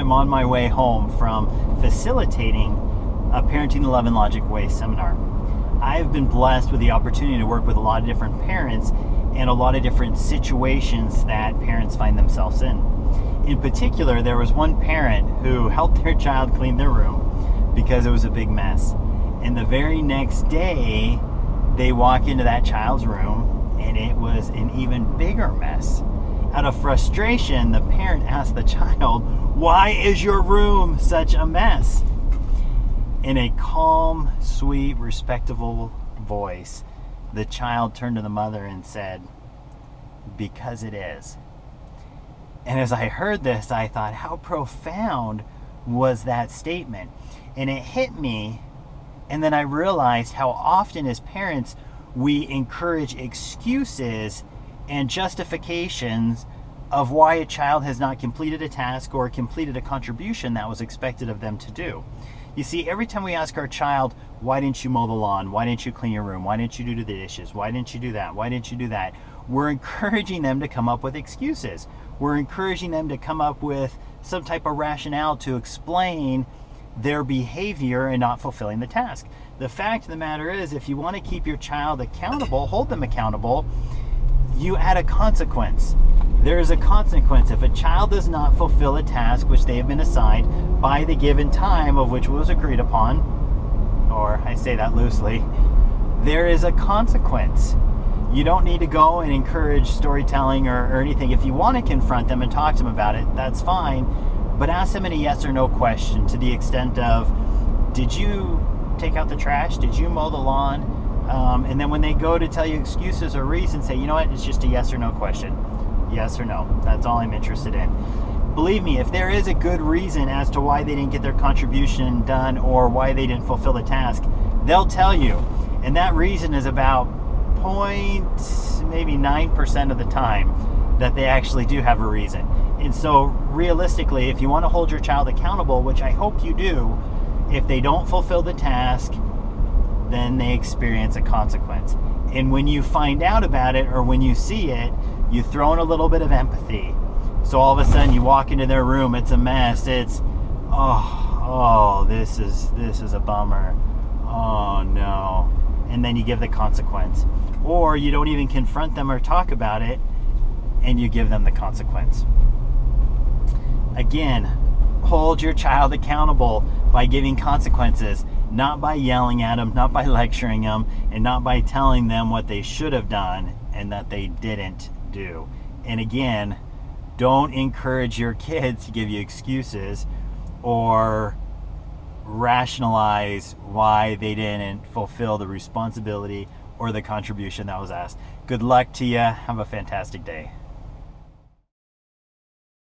I'm on my way home from facilitating a Parenting the Love and Logic Way seminar. I've been blessed with the opportunity to work with a lot of different parents and a lot of different situations that parents find themselves in. In particular, there was one parent who helped their child clean their room because it was a big mess. And the very next day, they walk into that child's room and it was an even bigger mess. Out of frustration, the parent asked the child, "Why is your room such a mess?" In a calm, sweet, respectable voice, the child turned to the mother and said, "Because it is." And as I heard this, I thought, how profound was that statement? And it hit me, and then I realized how often as parents we encourage excuses and justifications of why a child has not completed a task or completed a contribution that was expected of them to do. You see, every time we ask our child, "Why didn't you mow the lawn? Why didn't you clean your room? Why didn't you do the dishes? Why didn't you do that? Why didn't you do that?" We're encouraging them to come up with excuses. We're encouraging them to come up with some type of rationale to explain their behavior and not fulfilling the task. The fact of the matter is, if you want to keep your child accountable, hold them accountable, you add a consequence. There is a consequence. If a child does not fulfill a task which they have been assigned by the given time of which was agreed upon, or I say that loosely, there is a consequence. You don't need to go and encourage storytelling or anything. If you want to confront them and talk to them about it, that's fine. But ask them in a yes or no question to the extent of, did you take out the trash? Did you mow the lawn? And then when they go to tell you excuses or reasons, say, you know what, it's just a yes or no question. Yes or no. That's all I'm interested in. Believe me, if there is a good reason as to why they didn't get their contribution done or why they didn't fulfill the task, they'll tell you. And that reason is about maybe 9% of the time that they actually do have a reason. And so realistically, if you want to hold your child accountable, which I hope you do, if they don't fulfill the task, then they experience a consequence. And when you find out about it or when you see it, you throw in a little bit of empathy. So all of a sudden you walk into their room, it's a mess. It's, this is a bummer. Oh no. And then you give the consequence. Or you don't even confront them or talk about it, and you give them the consequence. Again, hold your child accountable by giving consequences, not by yelling at them, not by lecturing them, and not by telling them what they should have done and that they didn't do. And again, don't encourage your kids to give you excuses or rationalize why they didn't fulfill the responsibility or the contribution that was asked. Good luck to you. Have a fantastic day.